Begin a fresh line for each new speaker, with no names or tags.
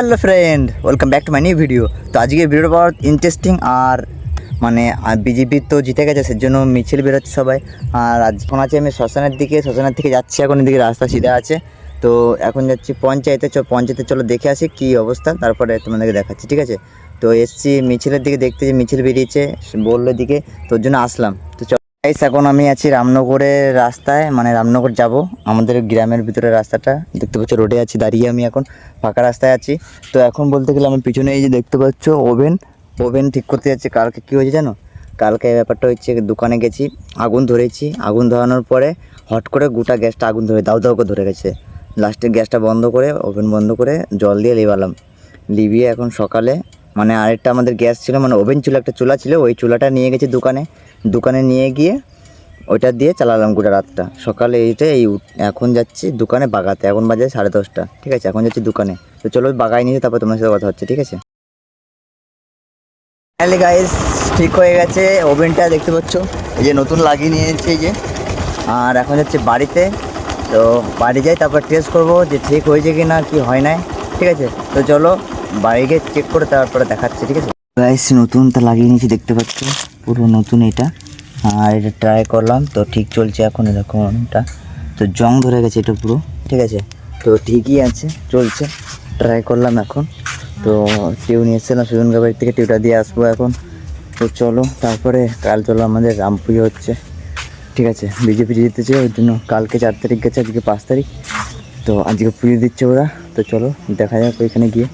Hello friend, welcome back to my new video. তো আজকে ভিডিওটা বহুত ইন্টারেস্টিং আর মানে বিজেপি তো জিতে গেছে, সেজন্য মিছিল বেরোচ্ছে সবাই। আর আজ এখন আছি আমি শ্মশানের দিকে, শ্মশানের থেকে যাচ্ছি এখন, এদিকে রাস্তা সিধা আছে। তো এখন যাচ্ছি পঞ্চায়েতে, পঞ্চায়েতে চলো দেখে আসি কী অবস্থা, তারপরে তোমাদেরকে দেখাচ্ছি, ঠিক আছে? তো এসছি মিছিলের দিকে দেখতে, যে মিছিল বেরিয়েছে বললো দিকে, তোর জন্য আসলাম। তো গাইস, এখন আমি আছি রামনগরের রাস্তায়, মানে রামনগর যাব, আমাদের গ্রামের ভিতরে রাস্তাটা দেখতে পাচ্ছ, রোডে আছি দাঁড়িয়ে, আমি এখন ফাঁকা রাস্তায় আছি। তো এখন বলতে গেলে আমার পিছনে এই যে দেখতে পাচ্ছ ওভেন ঠিক করতে যাচ্ছে। কালকে কী হয়েছে জানো? কালকে ব্যাপারটা হচ্ছে, দোকানে গেছি, আগুন ধরেছি, আগুন ধরানোর পরে হট করে গোটা গ্যাসটা আগুন ধরে দাউ দাউ করে ধরে গেছে। লাস্টে গ্যাসটা বন্ধ করে, ওভেন বন্ধ করে জল দিয়ে লিবালাম, লিবিয়ে এখন সকালে মানে আরেকটা আমাদের গ্যাস ছিল, মানে ওভেন ছিল, একটা চুলা ছিল, ওই চুলাটা নিয়ে গেছি দোকানে নিয়ে গিয়ে ওইটা দিয়ে চালালাম গোটা রাতটা। সকালে এখন যাচ্ছি দোকানে বাগাতে, এখন বাজে 10:30, ঠিক আছে? এখন যাচ্ছি দোকানে। তো চলো বাগাই নিয়ে তারপর তোমার সাথে কথা হচ্ছে, ঠিক আছে? ফাইনালি গাইস, ঠিক হয়ে গেছে ওভেনটা, দেখতে পাচ্ছ এই যে নতুন লাগিয়ে নিয়েছি এই যে। আর এখন যাচ্ছি বাড়িতে, তো বাড়ি যাই, তারপর টেস্ট করবো যে ঠিক হয়েছে কি না, কি হয় নাই, ঠিক আছে? তো চলো বাড়ি গিয়ে চেক করে তারপরে দেখাচ্ছি, ঠিক আছে? গাইস, নতুনটা লাগিয়ে নিয়েছি, দেখতে পাচ্ছ পুরো নতুন এটা। আর এটা ট্রাই করলাম, তো ঠিক চলছে এখন, এরকমটা তো জং ধরে গেছে এটা পুরো, ঠিক আছে? তো ঠিকই আছে, চলছে, ট্রাই করলাম এখন। তো টিউ নিয়ে এসেছিলাম সুজনকা বাড়ির থেকে, টিউটা দিয়ে আসবো এখন। তো চলো তারপরে কাল চলো আমাদের রাম পুজো হচ্ছে, ঠিক আছে? বিজেপি জিতেছে, ওই জন্য কালকে 4 তারিখ গেছে, আজকে 5 তারিখ, তো আজকে পুজো দিচ্ছে ওরা। তো চলো দেখা যাক ওইখানে গিয়ে।